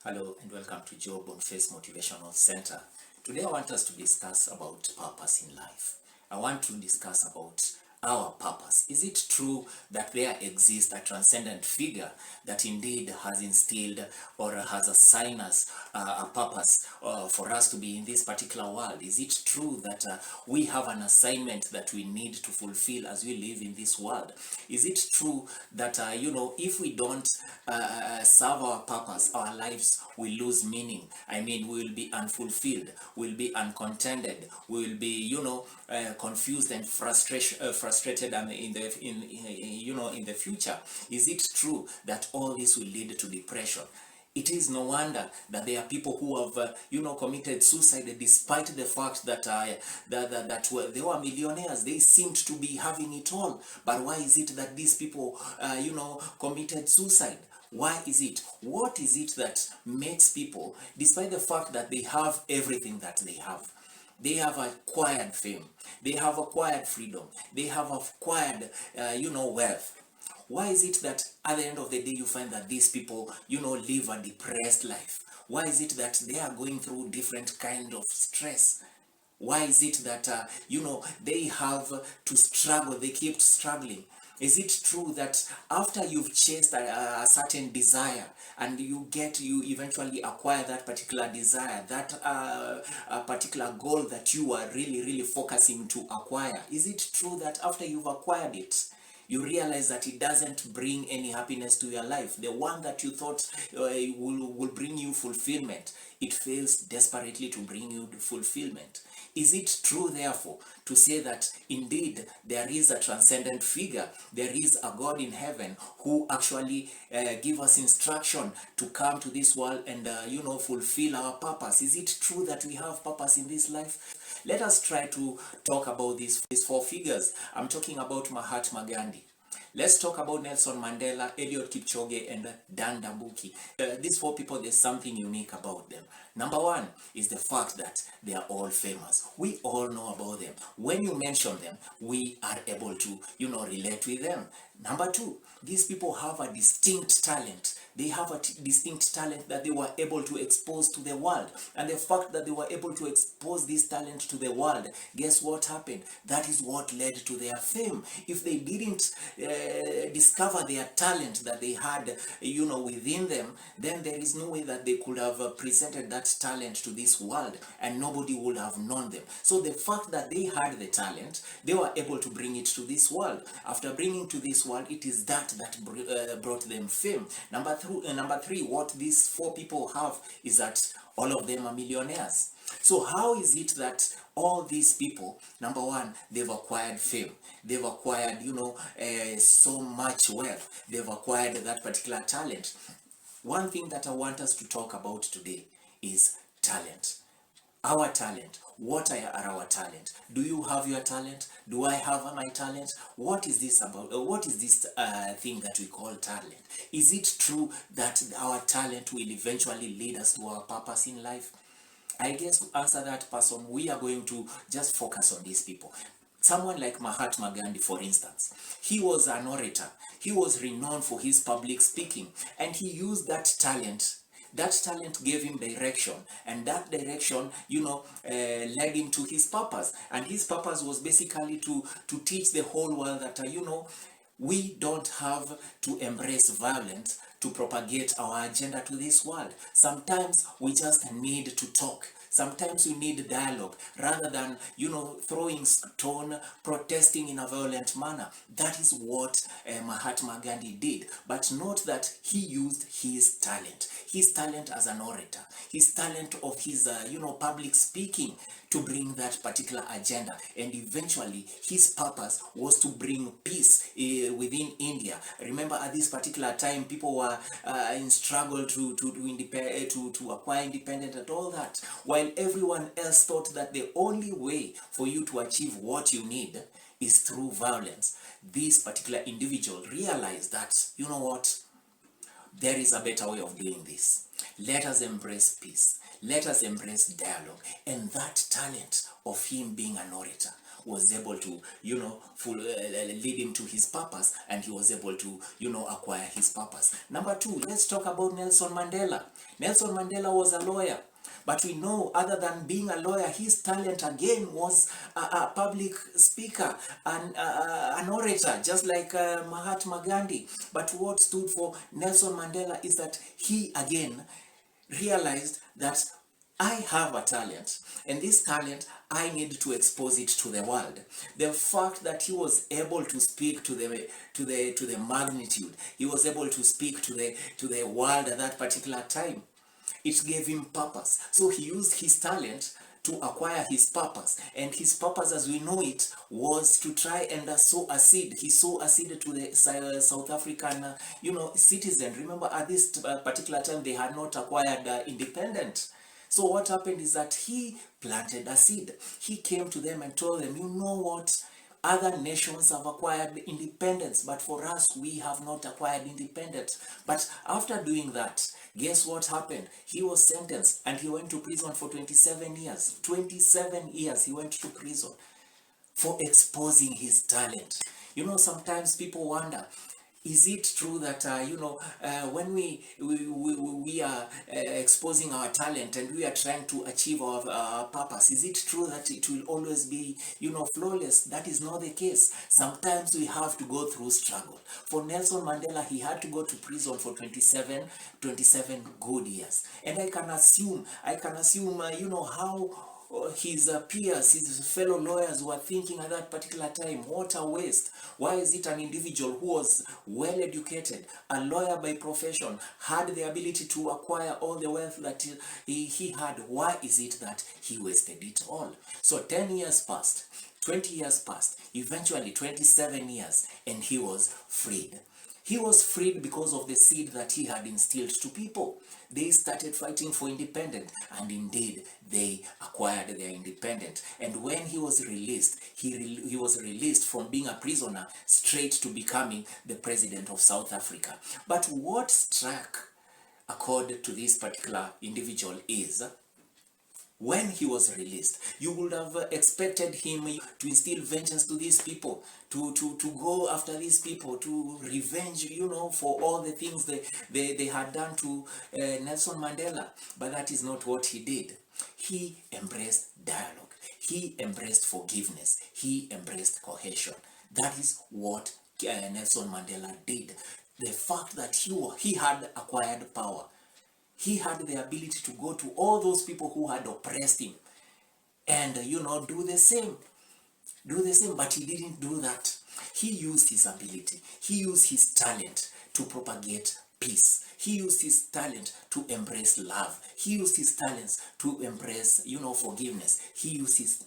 Hello and welcome to Job on Face Motivational Center. Today I want us to discuss about purpose in life. I want to discuss about our purpose. Is it true that there exists a transcendent figure that indeed has instilled or has assigned us a purpose for us to be in this particular world? Is it true that we have an assignment that we need to fulfill as we live in this world? Is it true that, if we don't serve our purpose, our lives will lose meaning? I mean, we will be unfulfilled, we'll be uncontented, we will be, confused and frustrated and in the future. Is it true that all this will lead to depression? It is no wonder that there are people who have, committed suicide despite the fact that they were millionaires. They seemed to be having it all. But why is it that these people, committed suicide? Why is it? What is it that makes people, despite the fact that they have everything that they have acquired fame, they have acquired freedom, they have acquired, wealth. Why is it that at the end of the day you find that these people, live a depressed life? Why is it that they are going through different kind of stress? Why is it that, they have to struggle, they keep struggling? Is it true that after you've chased a certain desire and you eventually acquire that particular desire, that a particular goal that you are really focusing to acquire, is it true that after you've acquired it, you realize that it doesn't bring any happiness to your life? The one that you thought will bring you fulfillment, it fails desperately to bring you fulfillment. Is it true, therefore, to say that indeed there is a transcendent figure, there is a God in heaven who actually give us instruction to come to this world and, fulfill our purpose? Is it true that we have purpose in this life? Let us try to talk about these four figures. I'm talking about Mahatma Gandhi. Let's talk about Nelson Mandela, Eliud Kipchoge, and Dan Dambuki. These four people, there's something unique about them. Number one is the fact that they are all famous. We all know about them. When you mention them, we are able to, relate with them. Number two, these people have a distinct talent. They have a distinct talent that they were able to expose to the world. And the fact that they were able to expose this talent to the world, guess what happened? That is what led to their fame. If they didn't discover their talent that they had, within them, then there is no way that they could have presented that talent to this world and nobody would have known them. So the fact that they had the talent, they were able to bring it to this world. After bringing to this world, it is that brought them fame. Number three, what these four people have is that all of them are millionaires. So how is it that all these people, number one, they've acquired fame, they've acquired, so much wealth, they've acquired that particular talent? One thing that I want us to talk about today is talent. Our talent. What are our talent? Do you have your talent? Do I have my talent? What is this about? What is this thing that we call talent? Is it true that our talent will eventually lead us to our purpose in life? I guess to answer that person, we are going to just focus on these people. Someone like Mahatma Gandhi, for instance, he was an orator. He was renowned for his public speaking, and he used that talent. That talent gave him direction, and that direction, led him to his purpose. And his purpose was basically to teach the whole world that, we don't have to embrace violence to propagate our agenda to this world. Sometimes we just need to talk. Sometimes we need dialogue rather than, throwing stone, protesting in a violent manner. That is what Mahatma Gandhi did. But note that he used his talent as an orator, his talent of his, public speaking to bring that particular agenda. And eventually his purpose was to bring peace within India. Remember, at this particular time, people were in struggle to acquire independence and all that, while everyone else thought that the only way for you to achieve what you need is through violence. This particular individual realized that, there is a better way of doing this. Let us embrace peace. Let us embrace dialogue. And that talent of him being an orator was able to, lead him to his purpose, and he was able to, acquire his purpose. Number two, let's talk about Nelson Mandela. Nelson Mandela was a lawyer. But we know, other than being a lawyer, his talent again was a public speaker and an orator, just like Mahatma Gandhi. But what stood for Nelson Mandela is that he again realized that I have a talent, and this talent I need to expose it to the world. The fact that he was able to speak to the magnitude, he was able to speak to the world at that particular time, it gave him purpose. So he used his talent to acquire his purpose, and his purpose, as we know it, was to try and sow a seed. He sowed a seed to the South African, citizen. Remember, at this particular time, they had not acquired independence. So what happened is that he planted a seed. He came to them and told them, you know what? Other nations have acquired independence, but for us, we have not acquired independence. But after doing that, guess what happened? He was sentenced and he went to prison for 27 years. 27 years he went to prison for exposing his talent. Sometimes people wonder, is it true that when we are exposing our talent and we are trying to achieve our purpose, is it true that it will always be flawless? That is not the case. Sometimes we have to go through struggle. For Nelson Mandela, he had to go to prison for 27 good years, and I can assume how his peers, his fellow lawyers were thinking at that particular time, what a waste. Why is it an individual who was well educated, a lawyer by profession, had the ability to acquire all the wealth that he had, why is it that he wasted it all? So 10 years passed, 20 years passed, eventually 27 years, and he was freed. He was freed because of the seed that he had instilled to people. They started fighting for independence, and indeed they acquired their independence. And when he was released, he was released from being a prisoner straight to becoming the president of South Africa. But what struck a chord to this particular individual is, when he was released, you would have expected him to instill vengeance to these people, to go after these people, to revenge, for all the things they had done to Nelson Mandela. But that is not what he did. He embraced dialogue. He embraced forgiveness. He embraced cohesion. That is what Nelson Mandela did. The fact that he had acquired power, he had the ability to go to all those people who had oppressed him and, do the same. But he didn't do that. He used his ability. He used his talent to propagate peace. He used his talent to embrace love. He used his talents to embrace, forgiveness. He used his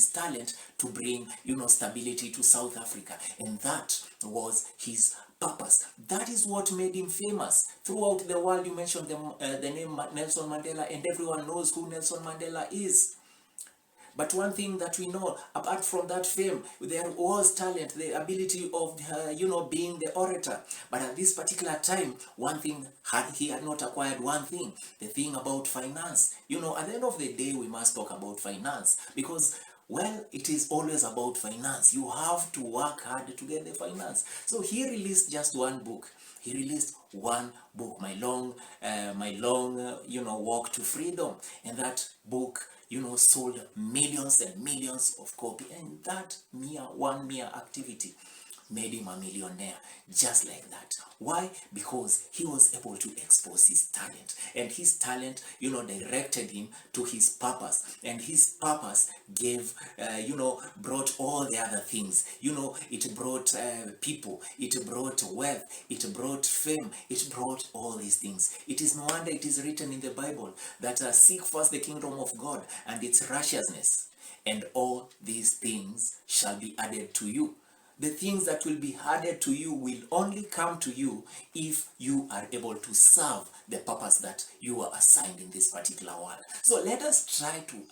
talent to bring, stability to South Africa. And that was his purpose. That is what made him famous. Throughout the world, you mentioned the name Nelson Mandela, and everyone knows who Nelson Mandela is. But one thing that we know, apart from that fame, there was talent, the ability of, being the orator. But at this particular time, he had not acquired one thing, the thing about finance. At the end of the day, we must talk about finance, because, well, it is always about finance. You have to work hard to get the finance. So he released just one book. He released one book, My Long Walk to Freedom. And that book, sold millions and millions of copies. And that mere activity made him a millionaire, just like that. Why? Because he was able to expose his talent, and his talent, directed him to his purpose, and his purpose gave, brought all the other things. It brought people, it brought wealth, it brought fame, it brought all these things. It is no wonder it is written in the Bible that seek first the kingdom of God and its righteousness, and all these things shall be added to you. The things that will be added to you will only come to you if you are able to serve the purpose that you are assigned in this particular world. So let us try to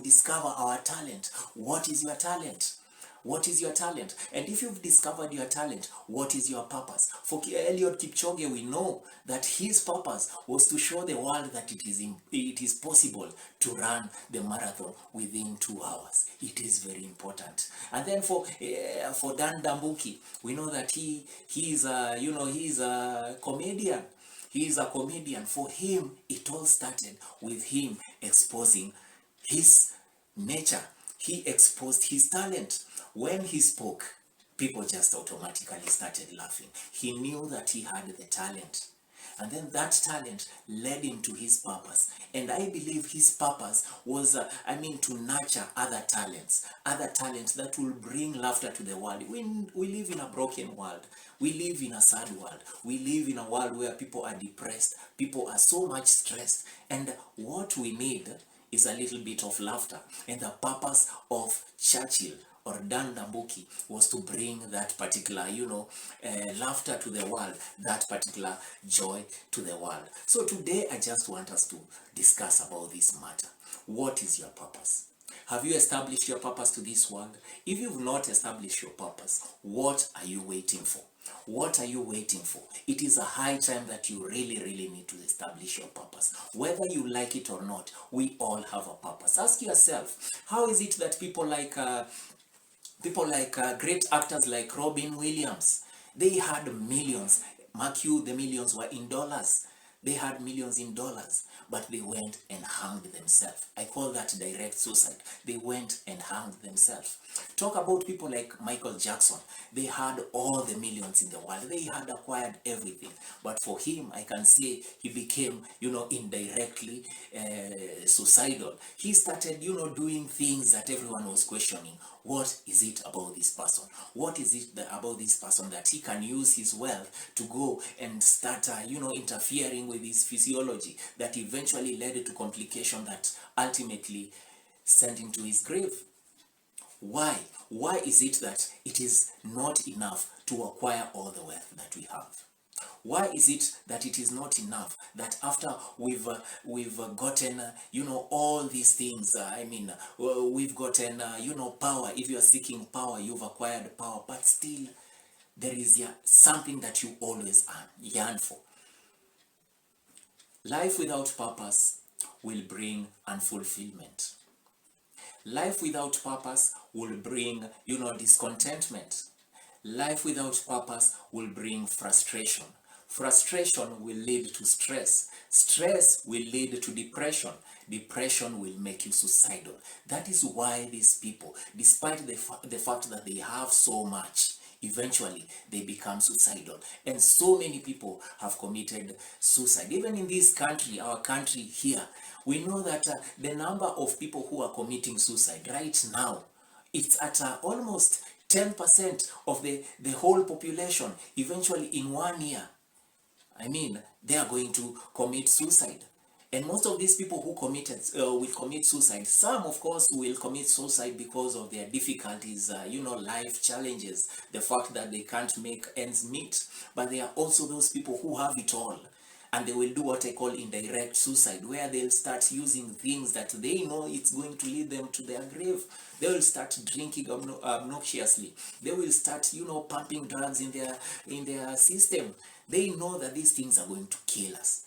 discover our talent. What is your talent? What is your talent? And if you've discovered your talent, what is your purpose? For Eliud Kipchoge, we know that his purpose was to show the world that it is possible to run the marathon within 2 hours. It is very important. And then for Dan Dambuki, we know that he is a comedian. He is a comedian. For him, it all started with him exposing his nature. He exposed his talent. When he spoke, people just automatically started laughing. He knew that he had the talent. And then that talent led him to his purpose. And I believe his purpose was, to nurture other talents that will bring laughter to the world. We live in a broken world. We live in a sad world. We live in a world where people are depressed. People are so much stressed. And what we need is a little bit of laughter. And the purpose of Churchill or Dan Dambuki was to bring that particular, laughter to the world, that particular joy to the world. So today I just want us to discuss about this matter. What is your purpose? Have you established your purpose to this world? If you've not established your purpose, what are you waiting for? What are you waiting for? It is a high time that you really need to establish your purpose. Whether you like it or not, we all have a purpose. Ask yourself, how is it that people like great actors like Robin Williams, they had millions. Mark you, the millions were in dollars. They had millions in dollars, but they went and hanged themselves. I call that direct suicide. They went and hanged themselves. Talk about people like Michael Jackson. They had all the millions in the world. They had acquired everything. But for him, I can say he became, indirectly suicidal. He started, doing things that everyone was questioning. What is it about this person? What is it about this person that he can use his wealth to go and start, interfering with his physiology that eventually led to complication that ultimately sent him to his grave? Why? Why is it that it is not enough to acquire all the wealth that we have? Why is it that it is not enough that after we've gotten all these things? We've gotten power. If you are seeking power, you've acquired power, but still there is something that you always yearn for. Life without purpose will bring unfulfillment. Life without purpose will bring, discontentment. Life without purpose will bring frustration. Frustration will lead to stress. Stress will lead to depression. Depression will make you suicidal. That is why these people, despite the fact that they have so much, eventually they become suicidal. And so many people have committed suicide. Even in this country, our country here, we know that the number of people who are committing suicide right now, it's at almost 10% of the whole population. Eventually in 1 year, they are going to commit suicide. And most of these people who will commit suicide, some of course will commit suicide because of their difficulties, life challenges, the fact that they can't make ends meet. But there are also those people who have it all, and they will do what I call indirect suicide, where they'll start using things that they know it's going to lead them to their grave. They will start drinking obnoxiously. They will start, pumping drugs in their system. They know that these things are going to kill us,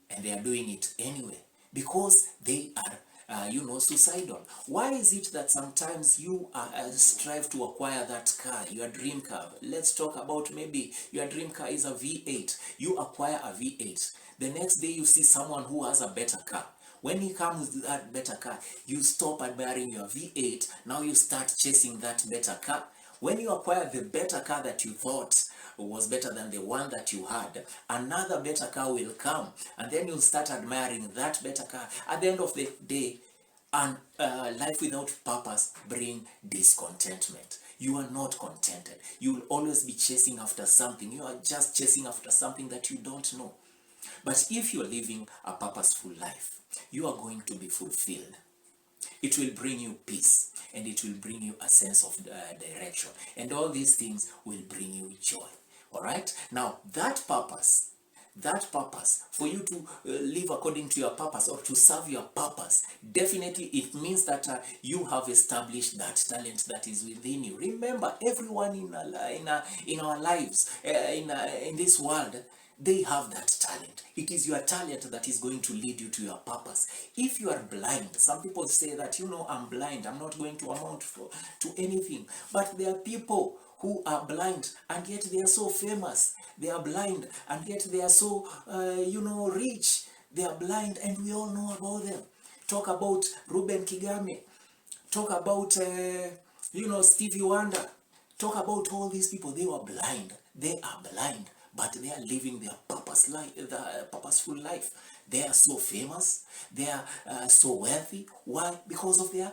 and they are doing it anyway because they are suicidal. Why is it that sometimes you strive to acquire that car, your dream car? Let's talk about maybe your dream car is a V8. You acquire a V8. The next day you see someone who has a better car. When he comes with that better car, you stop admiring your V8. Now you start chasing that better car. When you acquire the better car that you thought was better than the one that you had, another better car will come, and then you'll start admiring that better car. At the end of the day, and life without purpose bring discontentment. You are not contented. You will always be chasing after something. You are just chasing after something that you don't know. But if you're living a purposeful life, you are going to be fulfilled. It will bring you peace, and it will bring you a sense of direction, and all these things will bring you joy. All right, now that purpose that purpose, for you to live according to your purpose or to serve your purpose, definitely it means that you have established that talent that is within you. Remember, everyone in our lives, in this world, they have that talent. It is your talent that is going to lead you to your purpose. If you are blind, some people say that, I'm blind, I'm not going to amount to anything. But there are people who are blind and yet they are so famous. They are blind and yet they are so, rich. They are blind and we all know about them. Talk about Ruben Kigame. Talk about, Stevie Wonder. Talk about all these people. They were blind. They are blind, but they are living their purposeful life. They are so famous. They are so wealthy. Why? Because of their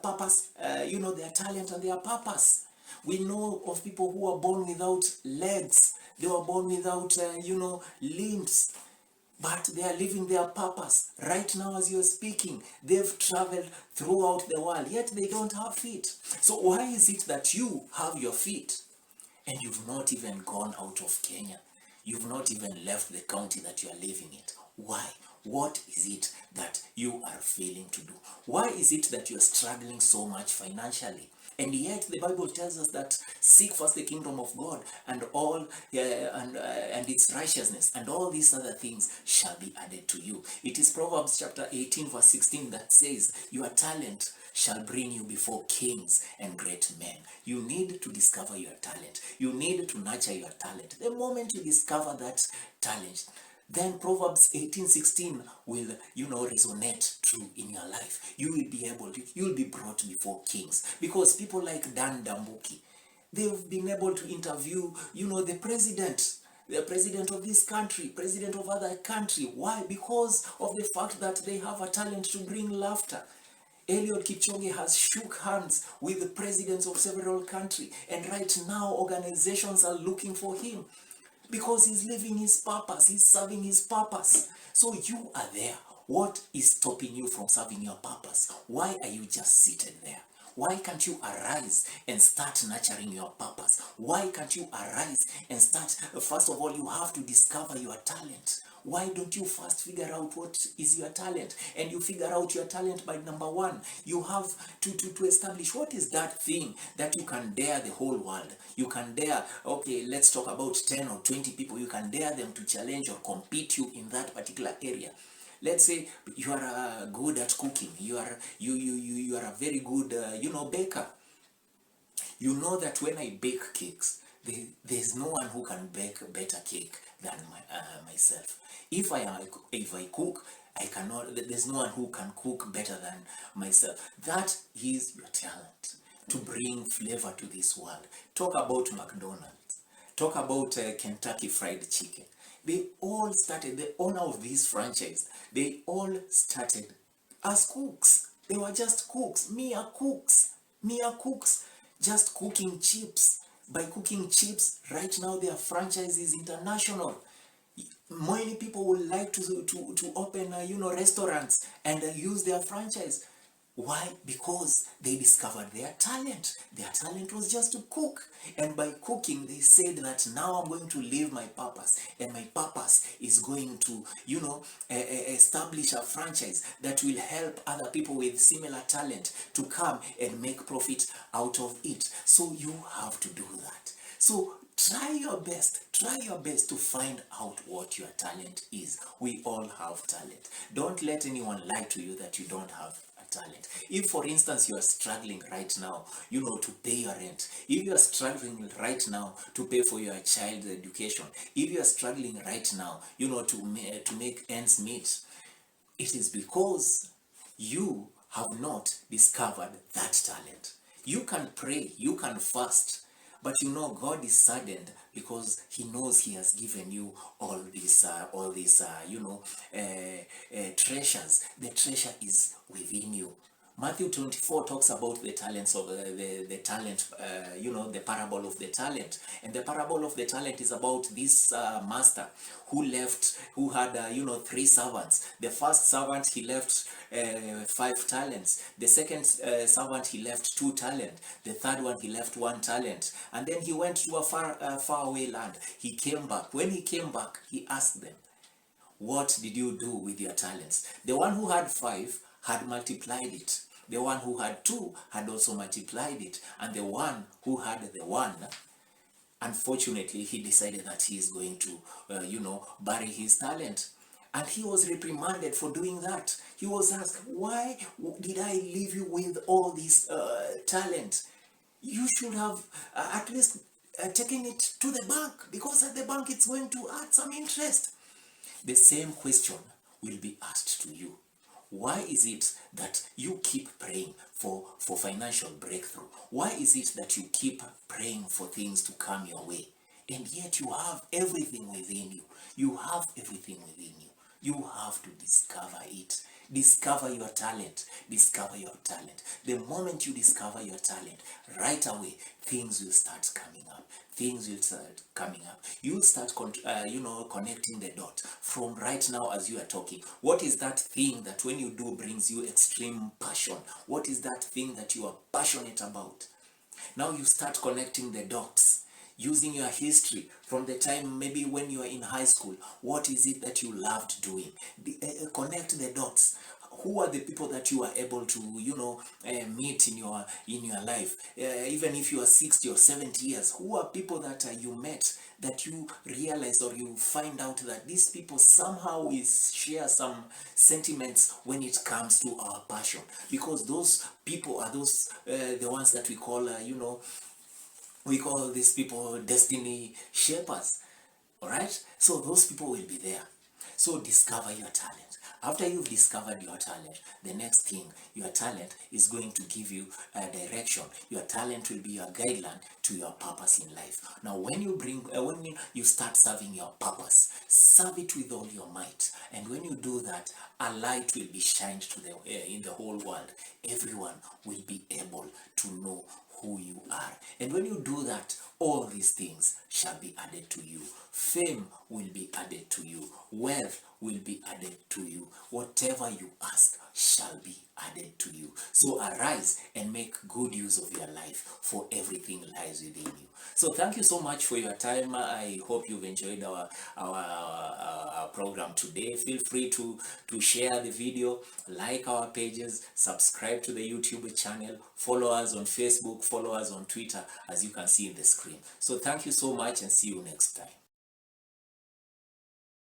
purpose, their talent and their purpose. We know of people who are born without legs. They were born without, limbs. But they are living their purpose. Right now as you're speaking, they've traveled throughout the world, yet they don't have feet. So why is it that you have your feet and you've not even gone out of Kenya? You've not even left the county that you are living in. Why? What is it that you are failing to do? Why is it that you are struggling so much financially? And yet the Bible tells us that seek first the kingdom of God and all and its righteousness, and all these other things shall be added to you. It is Proverbs chapter 18 verse 16 that says, your talent shall bring you before kings and great men. You need to discover your talent. You need to nurture your talent. The moment you discover that talent, then Proverbs 18:16 will, resonate true in your life. You will be able to, you will be brought before kings. Because people like Dan Dambuki, they've been able to interview, the president of this country, president of other country. Why? Because of the fact that they have a talent to bring laughter. Eliud Kipchoge has shook hands with the presidents of several countries, and right now organizations are looking for him because he's living his purpose, he's serving his purpose. So you are there. What is stopping you from serving your purpose? Why are you just seated there? Why can't you arise and start nurturing your purpose? Why can't you arise and start? First of all, you have to discover your talent. Why don't you first figure out what is your talent? And you figure out your talent by number one. You have to establish what is that thing that you can dare the whole world. You can dare, okay, let's talk about 10 or 20 people. You can dare them to challenge or compete you in that particular area. Let's say you are good at cooking. You are a very good, baker. You know that when I bake cakes, there's no one who can bake a better cake than myself. If I cook, I cannot. There's no one who can cook better than myself. That is your talent, to bring flavor to this world. Talk about McDonald's. Talk about Kentucky Fried Chicken. They all started. The owner of this franchise, they all started as cooks. They were just cooks, mere cooks, just cooking chips. By cooking chips, right now their franchise is international. Many people would like to open, restaurants and use their franchise. Why? Because they discovered their talent. Their talent was just to cook. And by cooking, they said that now I'm going to live my purpose. And my purpose is going to, establish a franchise that will help other people with similar talent to come and make profit out of it. So you have to do that. So try your best to find out what your talent is. We all have talent. Don't let anyone lie to you that you don't have a talent. If for instance you are struggling right now, to pay your rent, if you are struggling right now to pay for your child's education, if you are struggling right now, to make ends meet, it is because you have not discovered that talent. You can pray, you can fast, but God is saddened because He knows He has given you all these treasures. The treasure is within you. Matthew 24 talks about the talents of the talent, the parable of the talent. And the parable of the talent is about this master who had, 3 servants. The first servant, he left 5 talents. The second servant, he left 2 talents. The third one, he left 1 talent. And then he went to a far away land. He came back. When he came back, he asked them, what did you do with your talents? The one who had 5 had multiplied it. The one who had 2 had also multiplied it. And the one who had the 1, unfortunately, he decided that he is going to, bury his talent. And he was reprimanded for doing that. He was asked, why did I leave you with all this talent? You should have at least taken it to the bank, because at the bank it's going to add some interest. The same question will be asked to you. Why is it that you keep praying for financial breakthrough? Why is it that you keep praying for things to come your way? And yet you have everything within you. You have everything within you. You have to discover it. Discover your talent. Discover your talent. The moment you discover your talent, right away, things will start coming up. Things will start coming up. You'll start connecting the dot from right now as you are talking. What is that thing that when you do brings you extreme passion? What is that thing that you are passionate about? Now you start connecting the dots using your history from the time maybe when you are in high school. What is it that you loved doing? Connect the dots. Who are the people that you are able to meet in your life? Even if you are 60 or 70 years, who are people that you met that you realize or you find out that these people somehow share some sentiments when it comes to our passion? Because those people are those the ones that we call we call these people destiny shapers. All right, so those people will be there. So discover your talent. After you've discovered your talent, the next thing, your talent is going to give you a direction. Your talent will be your guideline to your purpose in life. Now, when you start serving your purpose, serve it with all your might. And when you do that, a light will be shined in the whole world. Everyone will be able to know who you are. And when you do that, all these things shall be added to you. Fame will be added to you. Wealth will be added to you. Whatever you ask shall be added to you. So arise and make good use of your life, for everything lies within you. So thank you so much for your time. I hope you've enjoyed our program today. Feel free to share the video, like our pages, subscribe to the YouTube channel, follow us on Facebook, follow us on Twitter, as you can see in the screen. So thank you so much, and see you next time.